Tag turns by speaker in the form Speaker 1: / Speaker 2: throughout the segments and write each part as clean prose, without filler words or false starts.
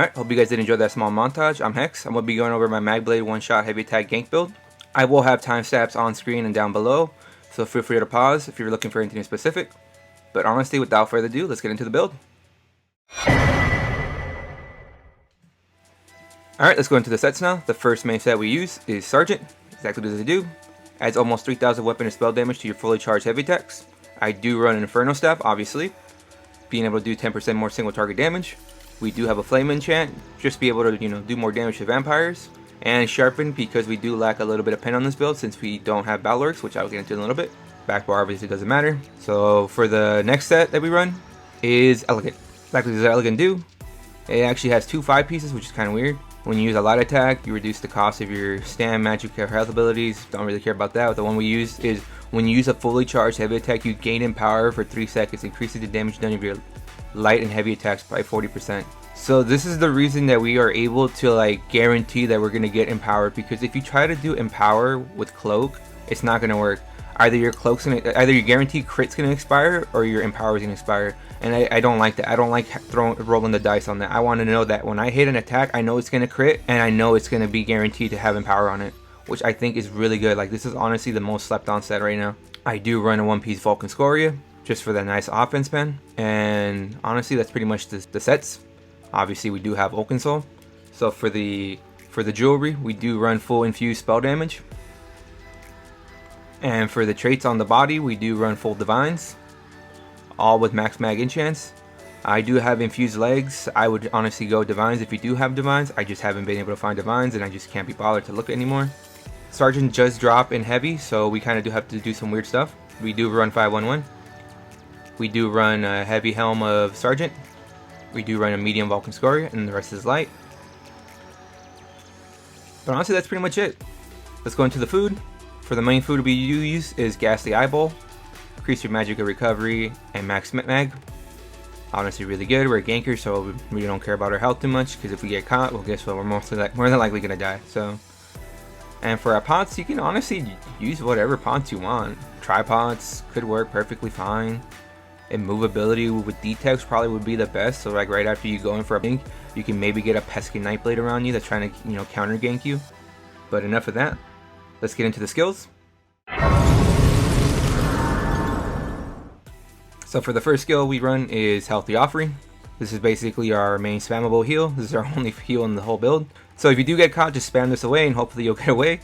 Speaker 1: Alright, hope you guys did enjoy that small montage. I'm Hex. I'm going to be going over my NightBlade one-shot heavy attack gank build. I will have timestamps on screen and down below, so feel free to pause if you're looking for anything specific. But honestly, without further ado, let's get into the build. Alright, let's go into the sets now. The first main set we use is Sergeant. Exactly what does it do? Adds almost 3,000 weapon and spell damage to your fully charged heavy attacks. I do run an Inferno Staff, obviously, being able to do 10% more single target damage. We do have a Flame enchant, just be able to, do more damage to vampires. And Sharpen, because we do lack a little bit of pen on this build since we don't have Battlelords, which I'll get into in a little bit. Backbar obviously doesn't matter. So for the next set that we run is Elegant. Exactly what does Elegant do? It actually has two 5 pieces, which is kind of weird. When you use a light attack, you reduce the cost of your stam, magic, or health abilities. Don't really care about that. The one we use is when you use a fully charged heavy attack, you gain in power for 3 seconds, increasing the damage done of your light and heavy attacks by 40%. So this is the reason that we are able to guarantee that we're going to get empowered, because if you try to do empower with cloak, it's not going to work. Either your guaranteed crit's going to expire or your empower is going to expire, and I don't like that. I don't like rolling the dice on that. I want to know that when I hit an attack, I know it's going to crit and I know it's going to be guaranteed to have empower on it, which I think is really good. This is honestly the most slept on set right now. I do run a one-piece Oakensoul just for that nice offense pen, and honestly that's pretty much the sets. Obviously we do have Oakensoul. So for the jewelry, we do run full infused spell damage. And for the traits on the body, we do run full divines, all with max mag enchants. I do have infused legs. I would honestly go divines if you do have divines. I just haven't been able to find divines and I just can't be bothered to look anymore. Sergeant just drop in heavy, so we kind of do have to do some weird stuff. We do run 511. We do run a heavy helm of Sergeant. We do run a medium Oakensoul, and the rest is light. But honestly, that's pretty much it. Let's go into the food. For the main food we use is Ghastly Eyeball. Increase your magic of recovery and max mag. Honestly, really good. We're a ganker, so we really don't care about our health too much, because if we get caught, well, guess what? We're more than likely gonna die. So, and for our pots, you can honestly use whatever pots you want. Tripods could work perfectly fine. And movability with D-Tex probably would be the best. So right after you go in for a gank, you can maybe get a pesky NightBlade around you that's trying to counter gank you. But enough of that. Let's get into the skills. So for the first skill we run is Healthy Offering. This is basically our main spammable heal. This is our only heal in the whole build. So if you do get caught, just spam this away and hopefully you'll get away.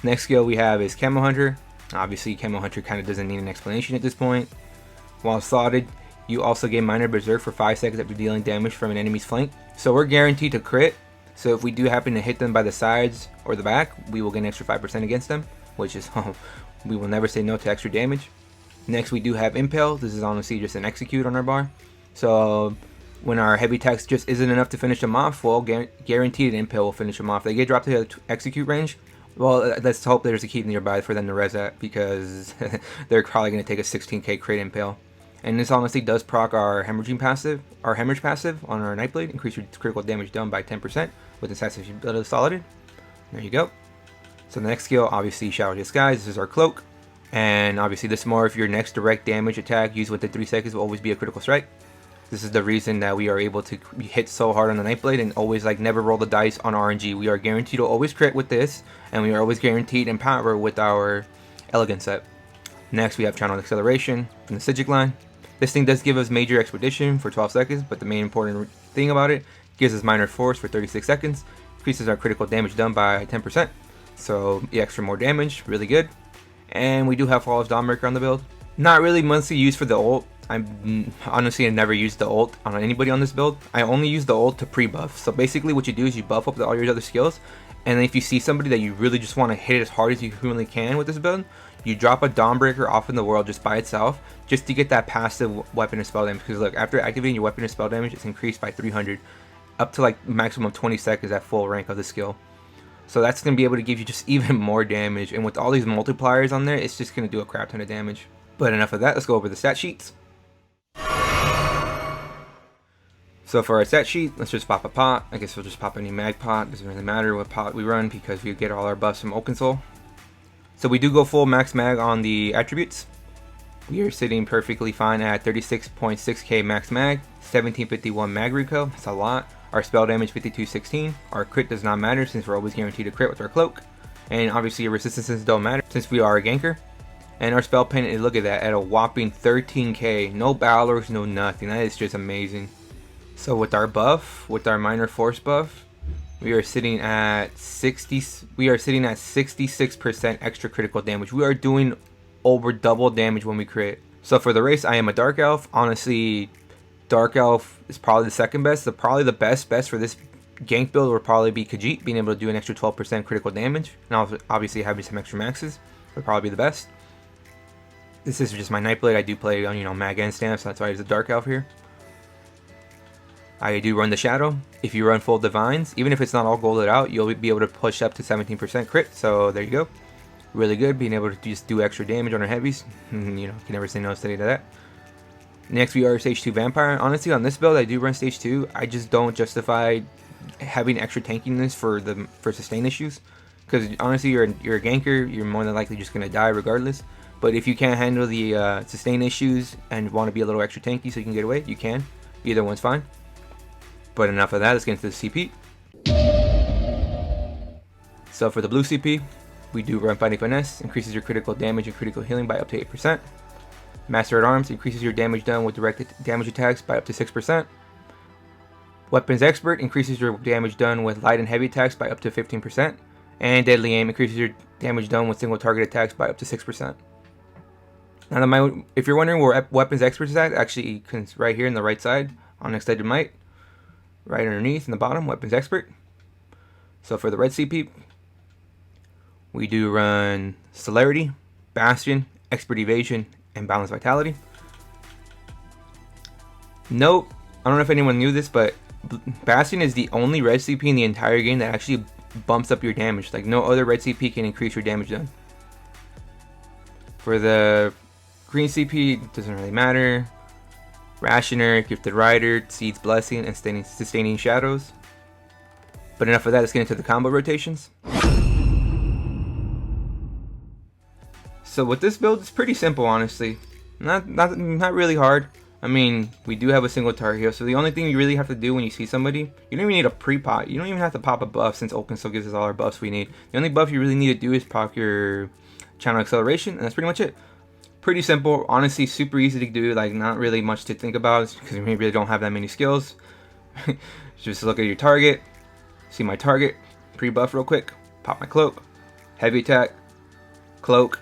Speaker 1: Next skill we have is Camo Hunter. Obviously Camo Hunter kind of doesn't need an explanation at this point. While slotted, you also gain minor berserk for 5 seconds after dealing damage from an enemy's flank. So we're guaranteed to crit. So if we do happen to hit them by the sides or the back, we will get an extra 5% against them, which is, we will never say no to extra damage. Next we do have Impale. This is honestly just an execute on our bar. So when our heavy attacks just isn't enough to finish them off, well, guaranteed Impale will finish them off. They get dropped to the execute range. Well, let's hope there's a keep nearby for them to res at, because they're probably going to take a 16k crit Impale. And this honestly does proc our hemorrhage passive on our NightBlade. Increase your critical damage done by 10% with Assassin's Ability Solid. There you go. So the next skill, obviously Shadow Disguise. This is our cloak. And obviously this more if your next direct damage attack used within 3 seconds will always be a critical strike. This is the reason that we are able to hit so hard on the NightBlade and always never roll the dice on RNG. We are guaranteed to always crit with this, and we are always guaranteed empower with our Elegant set. Next we have Channel Acceleration from the Sigic line. This thing does give us major expedition for 12 seconds, but the main important thing about it, gives us minor force for 36 seconds, increases our critical damage done by 10%, so extra more damage, really good. And we do have Flawless Dawnbreaker on the build. Not really mostly used for the ult. Honestly, I never used the ult on anybody on this build. I only use the ult to pre-buff. So basically what you do is you buff up all your other skills, and then if you see somebody that you really just want to hit as hard as you humanly can with this build, you drop a Dawnbreaker off in the world just by itself, just to get that passive weapon and spell damage. Because look, after activating your weapon and spell damage, it's increased by 300, up to maximum 20 seconds at full rank of the skill. So that's going to be able to give you just even more damage. And with all these multipliers on there, it's just going to do a crap ton of damage. But enough of that, let's go over the stat sheets. So for our stat sheet, let's just pop a pot. I guess we'll just pop any mag pot. Doesn't really matter what pot we run because we get all our buffs from Oakensoul. So we do go full max mag on the attributes. We are sitting perfectly fine at 36.6k max mag, 1751 mag reco. That's a lot. Our spell damage 5216. Our crit does not matter since we're always guaranteed a crit with our cloak. And obviously our resistances don't matter since we are a ganker. And our spell pen, look at that, at a whopping 13k. No balors, no nothing. That is just amazing. So with our buff, with our minor force buff, we are sitting at 66% extra critical damage. We are doing over double damage when we crit. So for the race, I am a Dark Elf. Honestly, Dark Elf is probably the second best. Probably the best for this gank build would probably be Khajiit, being able to do an extra 12% critical damage. And obviously having some extra maxes would probably be the best. This is just my NightBlade. I do play on, Mag and Stamp, so that's why he's a Dark Elf here. I do run the Shadow. If you run full Divines, even if it's not all golded out, you'll be able to push up to 17% crit. So there you go. Really good, being able to just do extra damage on our heavies. Can never say no to that. Next, we are Stage 2 Vampire. Honestly, on this build, I do run Stage 2. I just don't justify having extra tankiness for sustain issues. Because honestly, you're a ganker, you're more than likely just going to die regardless. But if you can't handle the sustain issues and want to be a little extra tanky so you can get away, you can. Either one's fine. But enough of that, let's get into the CP. So for the blue CP, we do run Fighting Finesse, increases your critical damage and critical healing by up to 8%. Master at Arms increases your damage done with directed damage attacks by up to 6%. Weapons Expert increases your damage done with light and heavy attacks by up to 15%. And Deadly Aim increases your damage done with single target attacks by up to 6%. Now, if you're wondering where Weapons Expert is at, actually right here on the right side on Extended Might. Right underneath in the bottom, Weapons Expert. So for the red CP, we do run Celerity, Bastion, Expert Evasion, and Balanced Vitality. Note, I don't know if anyone knew this, but Bastion is the only red CP in the entire game that actually bumps up your damage. Like, no other red CP can increase your damage done. For the green CP, it doesn't really matter. Rationer, Gifted Rider, Seed's Blessing, and Sustaining Shadows. But enough of that, let's get into the combo rotations. So with this build, it's pretty simple, honestly. Not really hard. I mean, we do have a single target here, so the only thing you really have to do when you see somebody, you don't even need a pre-pot. You don't even have to pop a buff since Oakensoul gives us all our buffs we need. The only buff you really need to do is proc your channel acceleration, and that's pretty much it. Pretty simple, honestly, super easy to do, like not really much to think about because we really don't have that many skills. Just look at your target, see my target, pre-buff real quick, pop my cloak, heavy attack, cloak,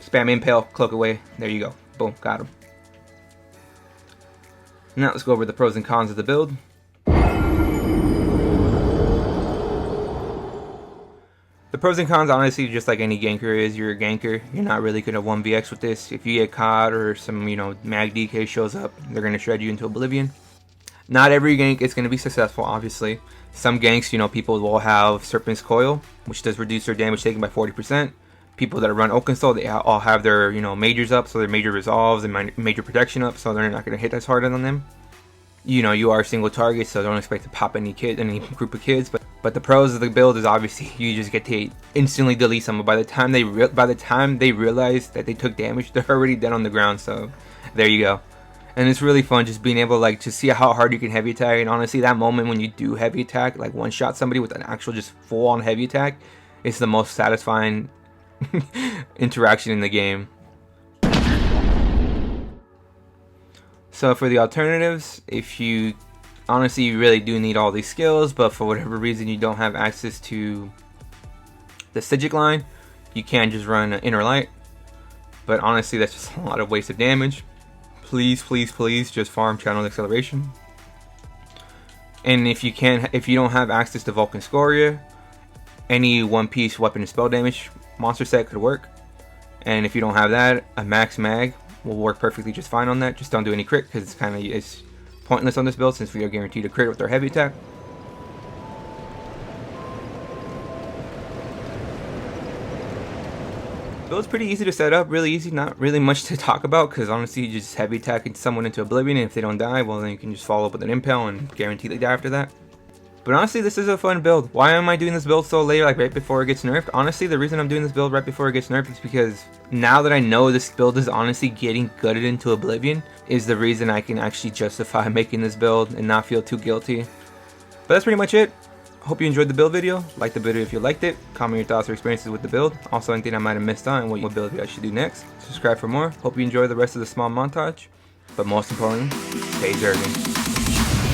Speaker 1: spam impale, cloak away, there you go, boom, got him. Now let's go over the pros and cons of the build. The pros and cons, honestly, just like any ganker is, you're a ganker. You're not really going to 1vx with this. If you get caught or some, mag DK shows up, they're going to shred you into oblivion. Not every gank is going to be successful, obviously. Some ganks, people will have Serpent's Coil, which does reduce their damage taken by 40%. People that run Oakensoul, they all have their, majors up, so their major resolves and major protection up, so they're not going to hit as hard on them. You are single target, so don't expect to pop any group of kids. But the pros of the build is obviously you just get to instantly delete someone. By the time they realize that they took damage, they're already dead on the ground. So there you go. And it's really fun just being able to see how hard you can heavy attack. And honestly, that moment when you do heavy attack, like one shot somebody with an actual just full on heavy attack, it's the most satisfying interaction in the game. So for the alternatives, if you honestly you really do need all these skills, but for whatever reason you don't have access to the Sigic line, you can just run Inner Light. But honestly, that's just a lot of wasted damage. Please just farm channel acceleration. And if you don't have access to Vulcan Scoria, any one-piece weapon and spell damage monster set could work. And if you don't have that, a max mag will work perfectly just fine on that. Just don't do any crit because it's pointless on this build since we are guaranteed a crit with our heavy attack. Build's pretty easy to set up, really easy, not really much to talk about because honestly you just heavy attack someone into oblivion, and if they don't die, well then you can just follow up with an impale and guarantee they die after that. But honestly, this is a fun build. Why am I doing this build so late, like right before it gets nerfed? Honestly, the reason I'm doing this build right before it gets nerfed is because now that I know this build is honestly getting gutted into oblivion is the reason I can actually justify making this build and not feel too guilty. But that's pretty much it. Hope you enjoyed the build video. Like the video if you liked it. Comment your thoughts or experiences with the build. Also anything I might have missed on and what build I should do next. Subscribe for more. Hope you enjoy the rest of the small montage. But most importantly, stay zerging.